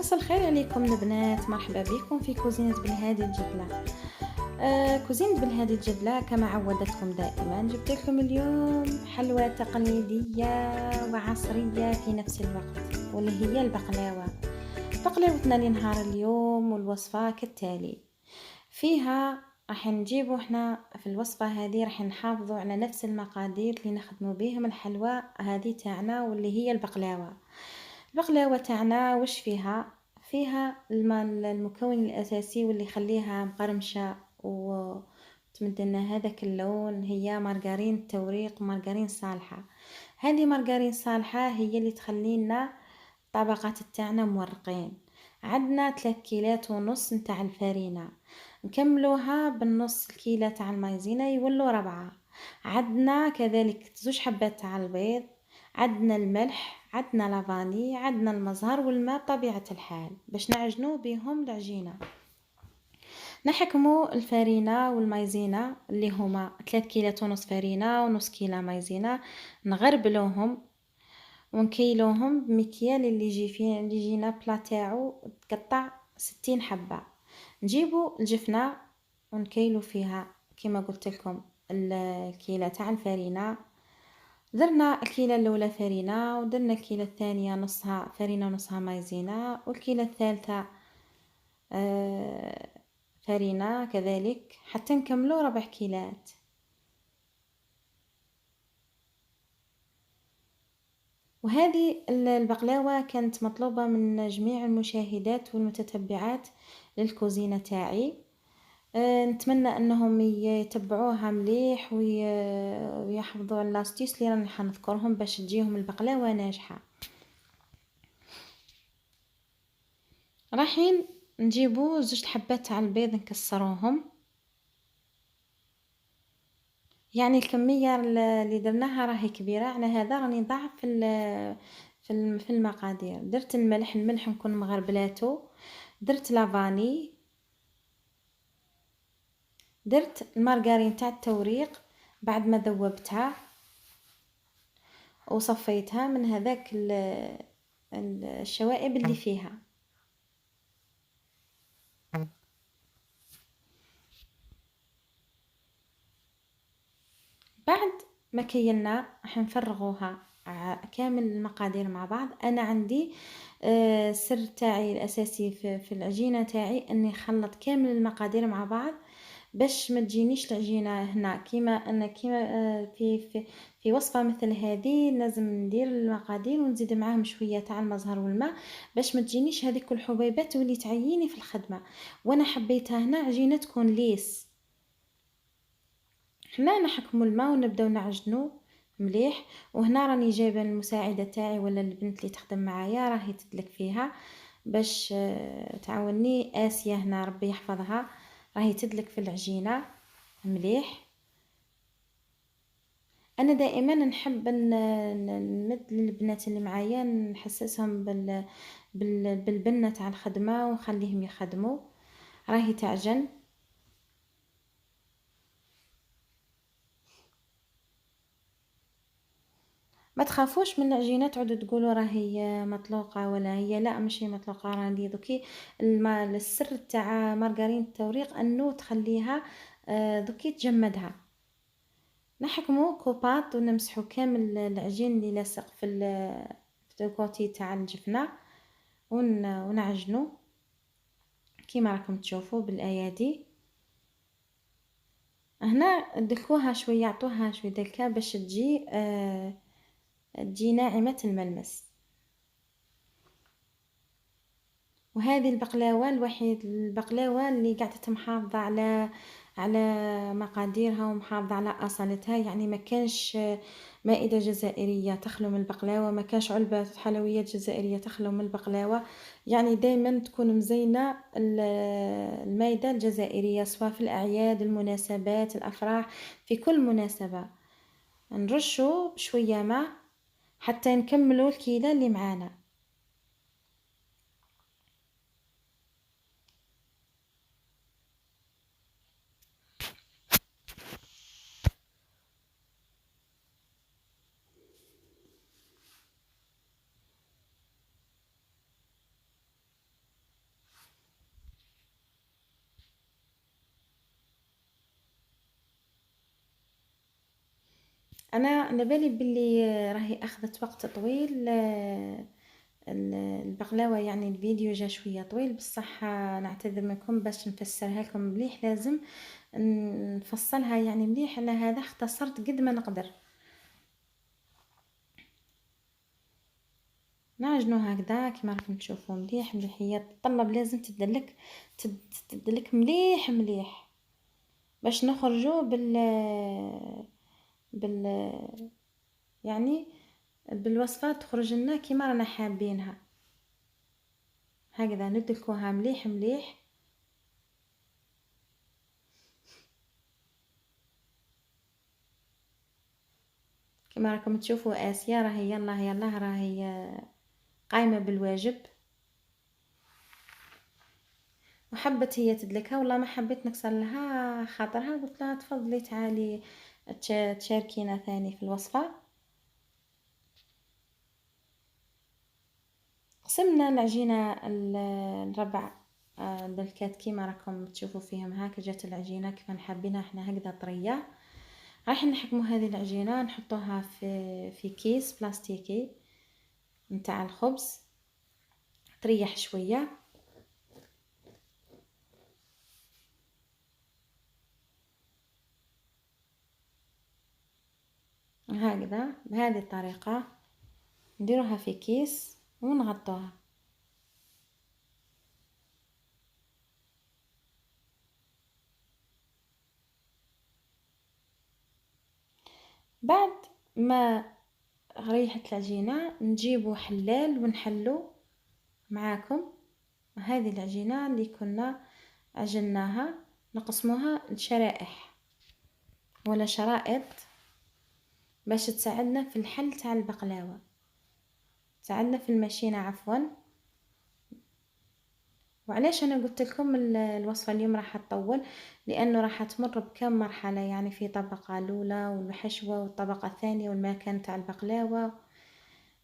مساء الخير عليكم البنات، مرحبا بكم في كوزينة بالهادي الجبلة. كوزينة بالهادي الجبلة كما عودتكم دائما جبت لكم اليوم حلوى تقليدية وعصرية في نفس الوقت، واللي هي البقلاوة. بقلاوتنا لنهار اليوم والوصفة كالتالي. فيها راح نجيبو احنا في الوصفة هذه، راح نحافظوا على نفس المقادير اللي نخدموا بهم الحلوى هذه تاعنا واللي هي البقلاوة تاعنا. وش فيها المكون الأساسي واللي يخليها مقرمشة وتمد لنا هذاك اللون، هي مارغرين التوريق، مارغرين صالحة. هذه مارغرين صالحة هي اللي تخلينا الطبقات تاعنا مورقين. عندنا 3 كيلات ونص نتاع الفرينة، نكملوها بالنص الكيلة تاع المايزينا يولوا 4. عندنا كذلك 2 حبات تاع البيض، عندنا الملح، عندنا لافاني، عندنا المزهر والماء بطبيعة الحال باش نعجنوا بهم العجينة. نحكموا الفرينة والمايزينا اللي هما 3 كيلات ونص فرينة ونص كيلة مايزينا، نغربلوهم ونكيلوهم بمكيال اللي يجينا بلا تاعو تقطع 60 حبة. نجيبوا الجفنة ونكيلو فيها كما قلت لكم الكيلة تاع الفرينة. درنا الكيلة الاولى فرينة، ودرنا الكيلة الثانية نصها فرينة ونصها مايزينا، والكيلة الثالثة فرينة كذلك، حتى نكملو 4 كيلات. وهذه البقلاوة كانت مطلوبة من جميع المشاهدات والمتتبعات للكوزينة تاعي. نتمنى انهم يتبعوها مليح ويحفظوا على لاستيس اللي راني حنذكرهم باش تجيهم البقلاوة ناجحة. رايحين نجيبو 2 حبات تاع البيض نكسروهم، يعني الكمية اللي درناها راهي كبيرة، على هذا راني نضاعف في المقادير. درت الملح نكون مغربلاتو، درت لافاني، درت المارغرين تاع التوريق بعد ما ذوبتها وصفيتها من هذاك الشوائب اللي فيها. بعد ما كيلنا راح نفرغوها كامل المقادير مع بعض. انا عندي السر تاعي الاساسي في العجينه تاعي اني نخلط كامل المقادير مع بعض باش ما تجينيش العجينه هنا كيما في وصفه مثل هذه لازم ندير المقادير ونزيد معاهم شويه تاع المزهر والماء باش ما تجينيش هذيك الحبيبات واللي تعييني في الخدمه. وانا حبيتها هنا عجينه تكون ليس. حنا نحكموا الماء ونبداو نعجنوا مليح. وهنا راني جايبه المساعده تاعي ولا البنت اللي تخدم معايا راهي تدلك فيها باش تعاوني. آسيا هنا ربي يحفظها، راهي تدلك في العجينه مليح. انا دائما نحب نمد للبنات اللي معايا نحسسهم بالبنه تاع الخدمه ونخليهم يخدموا. راهي تعجن. ما تخافوش من العجينه تعودوا تقولوا راهي مطلوقه ولا هي لا ماشي مطلوقه. راهي دوكي السر تاع مارغرين التوريق انه تخليها دوكي تجمدها. نحكمو كوباط ونمسحو كامل العجين اللي لاصق في الكوتي تاع الجفنه ونعجنو كيما راكم تشوفوا بالايادي. هنا دلكوها شويه، عطوها شويه دلكه باش تجي ناعمه الملمس. وهذه البقلاوه اللي قاعده محافظه على مقاديرها ومحافظه على اصالتها. يعني ما كانش مائده جزائريه تخلو من البقلاوه، ما كانش علبه حلويات جزائريه تخلو من البقلاوه. يعني دائما تكون مزينه المائده الجزائريه سواء في الاعياد، المناسبات، الافراح، في كل مناسبه. نرشوا بشويه ماء حتى نكملوا الكيله اللي معانا. انا على بالي باللي راهي اخذت وقت طويل، البقلاوه يعني الفيديو جا شويه طويل، بصح نعتذر منكم. باش نفسرها لكم مليح لازم نفصلها يعني مليح، على هذا اختصرت قد ما نقدر. نعجنو هكذا كيما راكم تشوفوا مليح مليح. هي تطلب لازم تدلك مليح مليح باش نخرجوا بال يعني بالوصفات تخرج لنا كيما رانا حابينها. هكذا ندلكوها مليح مليح. كما راكم تشوفوا آسيا راهي يلا يلا راهي قايمة بالواجب، وحبت هي تدلكها والله ما حبيت نكسر لها خاطرها، قلت لها تفضلي تعالي تشاركينا ثاني في الوصفة. قسمنا العجينة الربع دلكات كيما راكم تشوفوا فيهم. هاك جات العجينة كيف حابينها احنا هكذا طرية. راح نحكموا هذه العجينة نحطوها في كيس بلاستيكي نتاع الخبز تريح شوية. هكذا بهذه الطريقة نديروها في كيس ونغطوها. بعد ما ريحت العجينة نجيبو حلال ونحلو معاكم هذه العجينة اللي كنا عجناها، نقسموها لشرائح ولا شرائط باش تساعدنا في الحل تاع البقلاوة، تساعدنا في الماشينة عفوا. وعلاش انا قلت لكم الوصفه اليوم راح تطول؟ لانه راح تمر بكم مرحله، يعني في طبقه الاولى والحشوه والطبقه الثانيه والمكان تاع البقلاوه.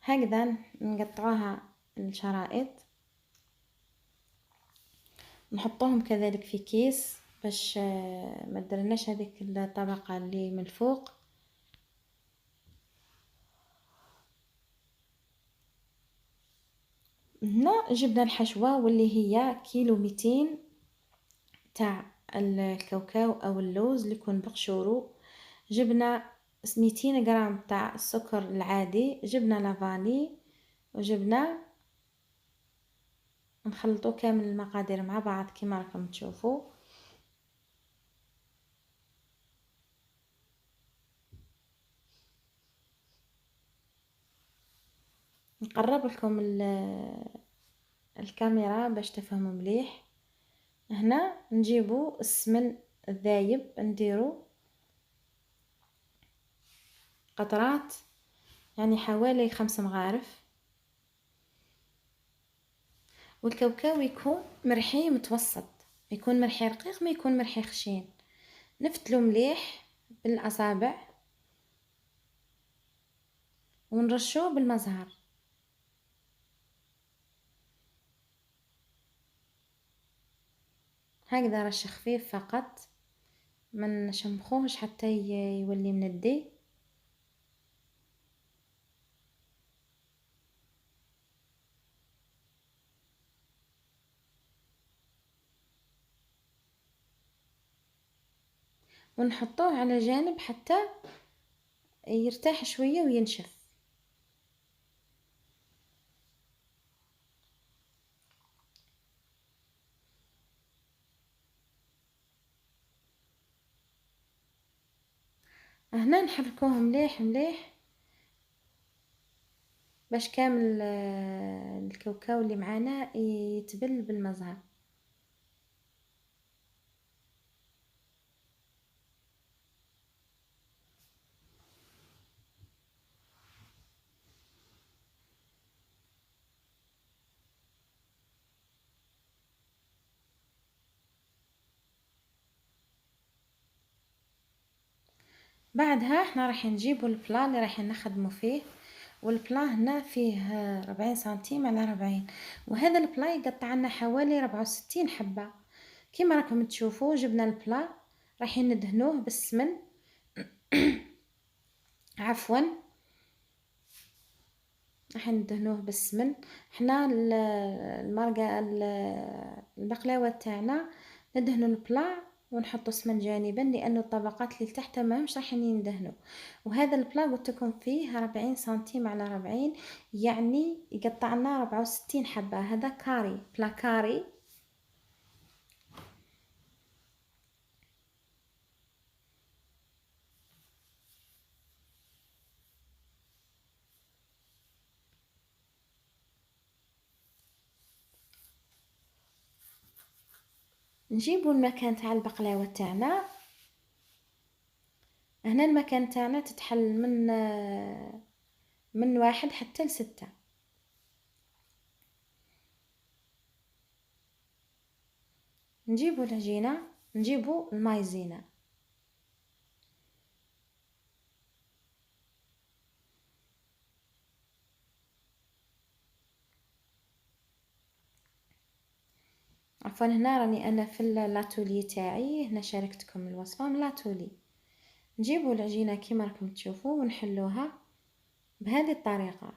هكذا نقطعوها الشرائط، نحطوهم كذلك في كيس باش ما درناش هذيك الطبقه اللي من الفوق. هنا جبنا الحشوه واللي هي كيلو 200 تاع الكاوكاو او اللوز اللي يكون بقشورو. جبنا 200 غرام تاع السكر العادي، جبنا لافاني، وجبنا نخلطو كامل المقادير مع بعض كما راكم تشوفوا. نقرب لكم الكاميرا باش تفهموا مليح. هنا نجيبو السمن الذايب نديرو قطرات يعني حوالي 5 مغارف، والكاوكاو يكون مرحي متوسط، يكون مرحي رقيق ما يكون مرحي خشين. نفتلو مليح بالاصابع ونرشوه بالمزهر. هكذا رش خفيف فقط، ما نشمخوهش حتى يولي مندي. ونحطوه على جانب حتى يرتاح شوية وينشف. هنا نحركوه مليح مليح باش كامل الكاوكاو اللي معانا يتبل بالمزهر. بعدها احنا راح نجيبوا البلا اللي راح نخدموا فيه، والبلا هنا فيه 40 سنتيم على 40، وهذا البلا يقطع لنا حوالي 64 حبة. كما راكم تشوفوا جبنا البلا راح ندهنوه بالسمن عفوا راح ندهنوه بالسمن. حنا المرقه البقلاوه تاعنا ندهنوا البلا ونحطوا سمن جانبا، لانه الطبقات اللي تحت ماهمش راح ندهنوا. وهذا البلا قلت لكم فيه 40 سنتيم على 40، يعني يقطعنا 64 حبه. هذا كاري، بلا كاري. نجيبوا المكان تاع البقلاوه تاعنا. هنا المكان تاعنا تتحل من 1 حتى ل6. نجيبوا العجينه، نجيبوا المايزينا. عفوا هنا راني انا في لاتولي تاعي، هنا شاركتكم الوصفه من لاتولي. نجيبوا العجينه كيما راكم تشوفوا ونحلوها بهذه الطريقه.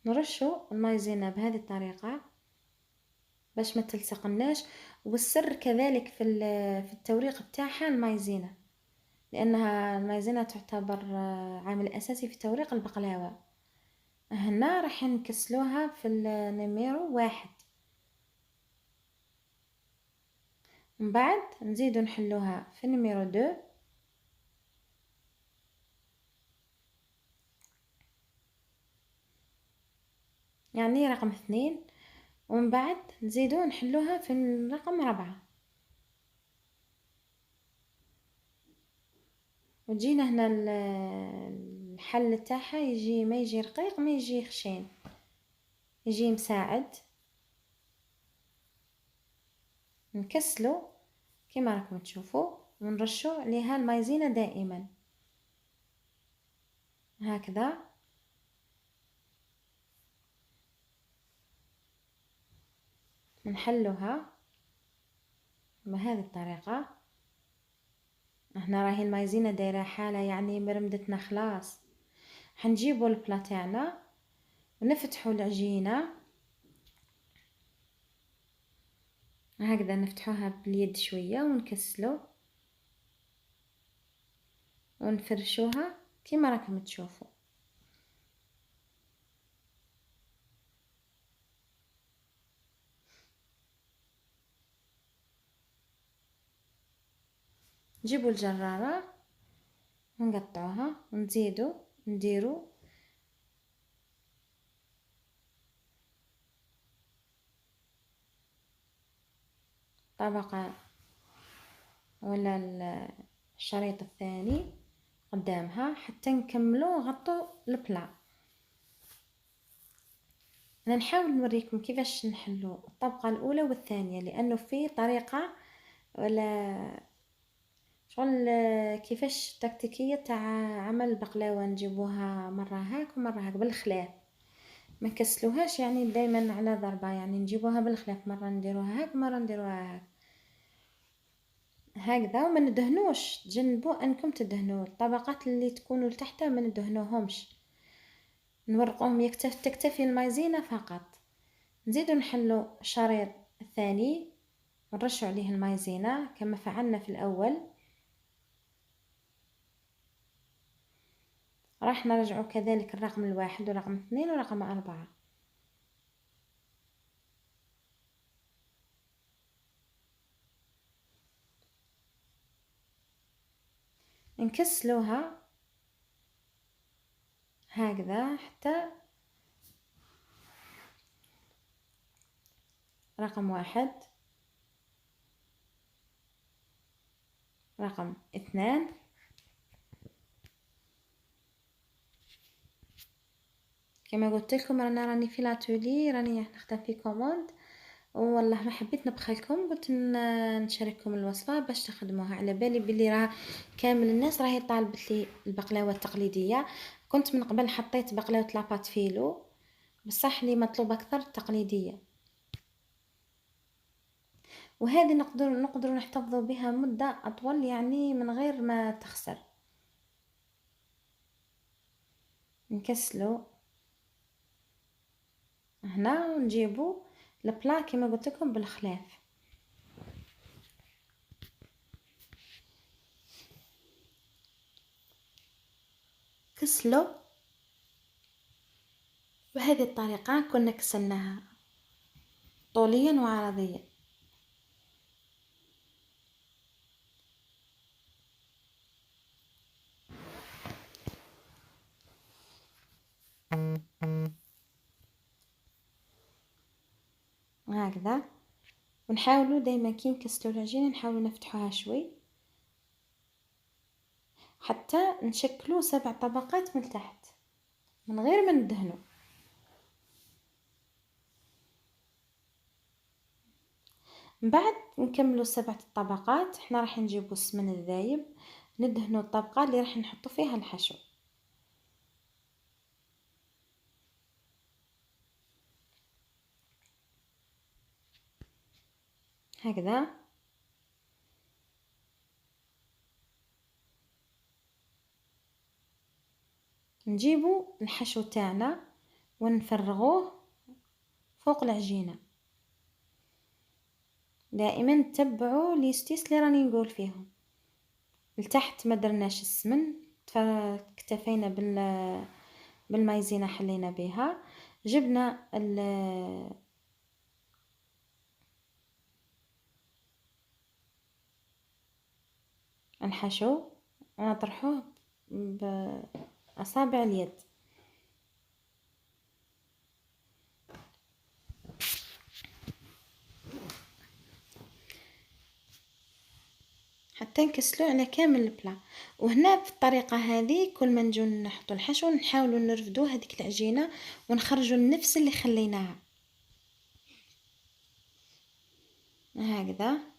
نرشوا المايزينا بهذه الطريقه باش ما تلصقناش. والسر كذلك في التوريق بتاعها المايزينا، لانها المايزينا تعتبر عامل اساسي في توريق البقلاوه. هنا راح نكسلوها في النميرو 1، من بعد نزيدو نحلوها في النميرو 2، يعني رقم 2، ومن بعد نزيدو نحلوها في الرقم 4. وتجينا هنا الحل تاعها يجي، ما يجي رقيق ما يجي خشين، يجي مساعد. نكسلو كما راكم تشوفوا ونرشو عليها المايزينا دائما هكذا. نحلوها بهذه الطريقه. هنا راهي المايزينا دايره حاله يعني مرمدتنا خلاص. حنجيبوا البلا تاعنا ونفتحوا العجينه هكذا، نفتحوها باليد شويه ونكسلو ونفرشوها كما راكم تشوفوا. نجيبوا الجراره ونقطعوها ونزيدوا نديروا طبقه ولا الشريط الثاني قدامها حتى نكملوا غطوا البلا. انا نحاول نوريكم كيفاش نحلوا الطبقه الاولى والثانيه، لانه في طريقه ولا شغل كيفاش التكتيكيه تاع عمل البقلاوه، نجيبوها مره هاك ومره هاك بالخلاف، ما كسلوهاش يعني دائما على ضربه، يعني نجيبوها بالخلاف، مره نديروها هاك مره نديروها هاك هكذا. وما ندهنوش، تجنبوا انكم تدهنوا الطبقات اللي تكونوا لتحت، ما ندهنوهمش، نورقوهم تكتفي المايزينا فقط. نزيدو نحلو الشريط الثاني ونرشوا عليه المايزينا كما فعلنا في الاول. راح نرجعوا كذلك الرقم 1 ورقم 2 ورقم 4. نكسلوها هكذا حتى رقم 1، رقم 2، كما قلت لكم راني في لاتولي، راني نخدم في كوموند، والله ما حبيت نبخلكم، قلت نشارككم الوصفه باش تخدموها. على بالي بلي راه كامل الناس راهي طالبت لي البقلاوه التقليديه. كنت من قبل حطيت بقلاوه لاباط فيلو، بصح لي مطلوب اكثر التقليديه. وهذه نقدر نحتفظوا بها مدة أطول، يعني من غير ما تخسر. نكسلو هنا ونجيبو البلا كما قلت لكم بالخلاف. كسلو بهذه الطريقة كنا كسلناها طوليا وعرضيا. هكذا، ونحاولوا دائما كي نكسلوا العجينه نحاولوا نفتحوها شوي حتى نشكلوا 7 طبقات من تحت من غير ما ندهنوا. من بعد نكملوا 7 طبقات، احنا راح نجيبوا السمن الذايب ندهنوا الطبقه اللي راح نحطوا فيها الحشو. هكذا نجيبوا الحشو تاعنا ونفرغوه فوق العجينه. دائما تتبعوا ليستيس اللي راني نقول فيهم. لتحت ما درناش السمن، اكتفينا بالمايزينا حلينا بها. جبنا الحشو ونطرحوه بأصابع اليد. حتى نكسلو على كامل البلا. وهنا في الطريقة هذه كل ما نجو نحطو الحشو نحاولوا نرفدو هذيك العجينة ونخرجوا النفس اللي خليناها هكذا.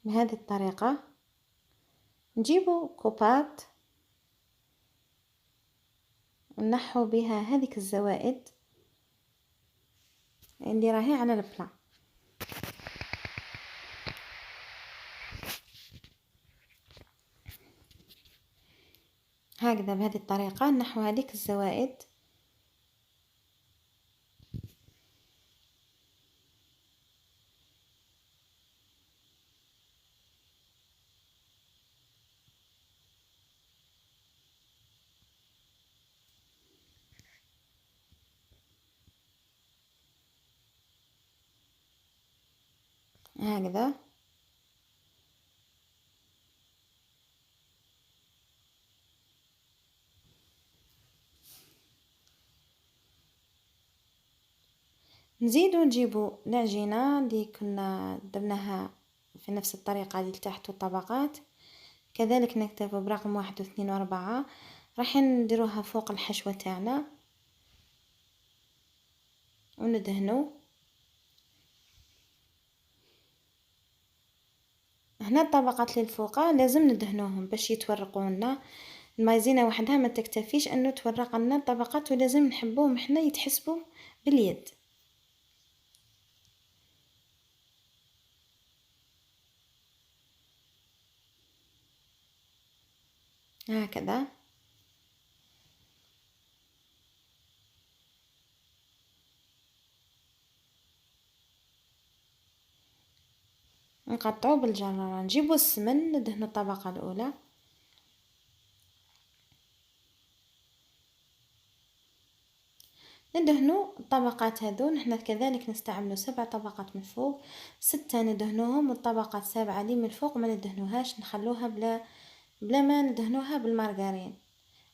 بهذه الطريقة نجيبوا كوبات ونحو بها هذيك الزوائد اللي راهي على البلا. هكذا بهذه الطريقة نحو هذيك الزوائد. هكذا نزيدو نجيبو العجينة اللي كنا درناها في نفس الطريقة اللي تحت الطبقات، كذلك نكتفي برقم 1 و2 و4. راح نديروها فوق الحشوة تاعنا وندهنو. هنا الطبقات اللي الفوق لازم ندهنوهم باش يتورقوا لنا. المايزينا وحدها ما تكتفيش انه تورق لنا الطبقات، ولازم نحبوهم احنا يتحسبوا باليد هكذا. نقطعو بالجرارة، نجيبو السمن ندهنو الطبقة الأولى، ندهنو الطبقات هذو. نحنا كذلك نستعملو 7 طبقات من فوق، 6 ندهنوهم، والطبقة السابعة اللي من فوق ما ندهنوهاش، نخلوها بلا ما ندهنوها بالمارغرين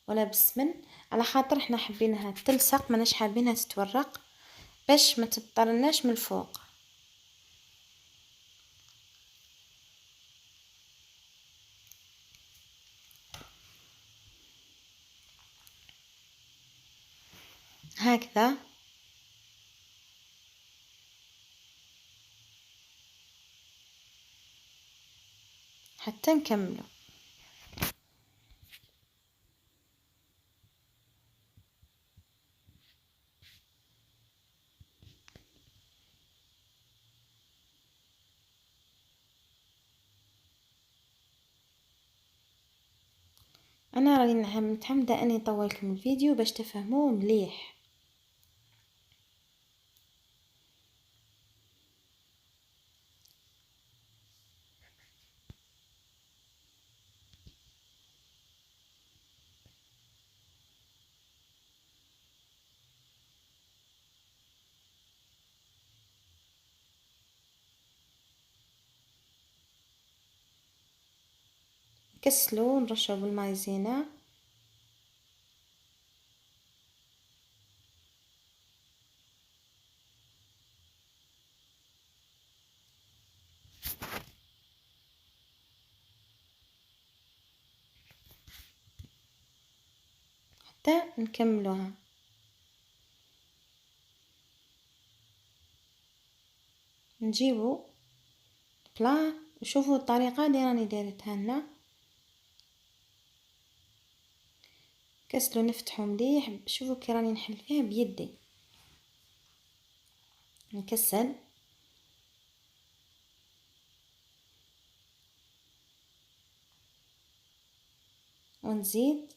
ولا بالسمن، على خاطر احنا حابينها تلصق، ماناش حابينها تتورق باش ما تضطرناش من الفوق. هكذا حتى نكمله. انا راني متعمده اني نطول لكم الفيديو باش تفهموه مليح. كسلو نرشوا بالمايزينا. حتى نكملوها. نجيبو بلا، شوفوا الطريقه اللي راني دايرتها لنا. كسلو نفتحو مليح. شوفوا كي راني نحل فيها بيدي، نكسل ونزيد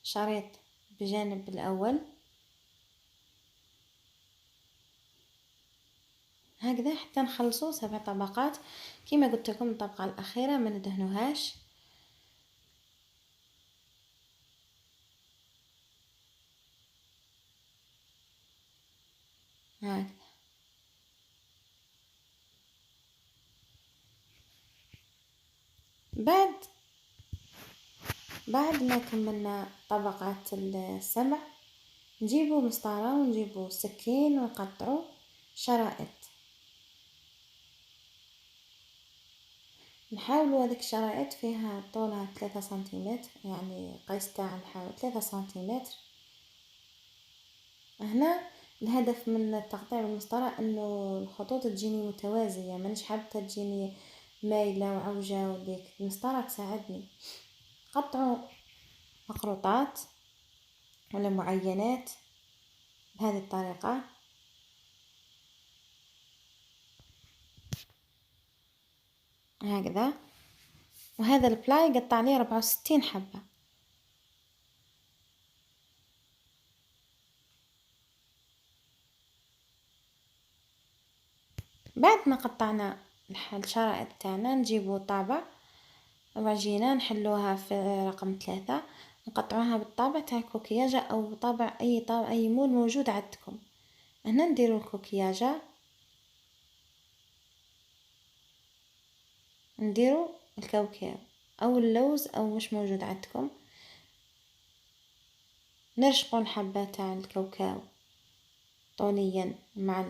شريط بجانب الاول هكذا حتى نخلصوا 7 طبقات. كما قلت لكم الطبقه الاخيره ما ندهنوهاش. هكذا بعد ما كملنا طبقات ال7 نجيبو مسطره ونجيبو سكين ونقطعو شرائط. نحاولوا هذيك الشرائط فيها طولها 3 سنتيمتر، يعني قيس تاع نحاول 3 سنتيمتر. هنا الهدف من التقطيع بالمسطره انه الخطوط تجيني متوازيه، مانيش حابه تجيني مايله وعوجه، وديك المسطره تساعدني. قطعوا مخروطات ولا معينات بهذه الطريقه هكذا. وهذا البلاي قطع لي 64 حبه. بعد ما قطعنا الشرائط تاعنا نجيبو طابع وعجينه نحلوها في رقم 3، نقطعوها بالطابع تاع الكوكياجه او طابع اي مول موجود عندكم. هنا نديرو الكوكياجه، نديرو الكاوكاو او اللوز او مش موجود عندكم. نرشقوا الحبه تاع الكاوكاو طوليا مع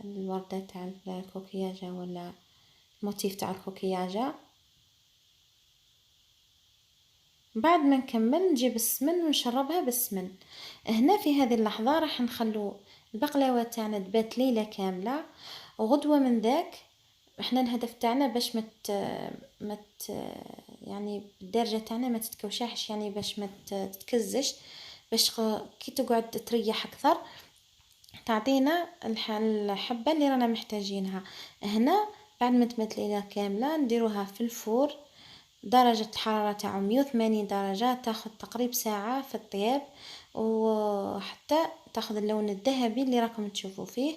الورده تاع الكوكياجه ولا الموتيف تاع الكوكياجه. بعد ما نكمل نجيب السمن ونشربها بالسمن. هنا في هذه اللحظه راح نخلو البقلاوه تاعنا تبات ليله كامله، وغدوه من ذاك احنا الهدف تاعنا باش يعني الدرجه تاعنا ما تتكوشحش، يعني باش ما تتكزش، باش كي تقعد تريح اكثر تعطينا الحبه اللي رانا محتاجينها. هنا بعد ما تبات ليله كامله نديروها في الفور، درجة الحرارة تاعو 180 درجة، تاخذ تقريبا ساعة في الطياب وحتى تاخذ اللون الذهبي اللي راكم تشوفوا فيه.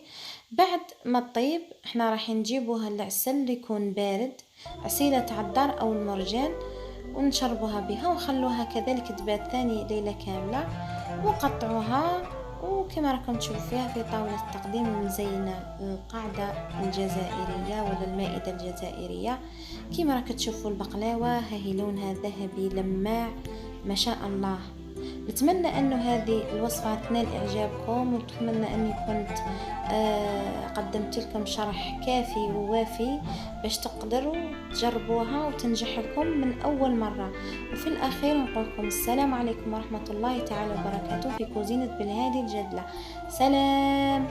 بعد ما تطيب احنا راح نجيبوها العسل اللي يكون بارد، عسيلة عدار او المرجان، ونشربوها بها ونخلوها كذلك تبات ثاني ليلة كاملة، ونقطعوها وكما راكم تشوفوا فيها في طاولة التقديم مزينة القاعدة الجزائرية ولا المائدة الجزائرية. كما راك تشوفوا البقلاوة هي لونها ذهبي لماع ما شاء الله. نتمنى انه هذه الوصفة تنال اعجابكم، ونتمنى اني كنت قدمت لكم شرح كافي ووافي باش تقدروا تجربوها وتنجح لكم من اول مرة. وفي الاخير نقول لكم السلام عليكم ورحمة الله تعالى وبركاته في كوزينة بالهادي الجدلة. سلام.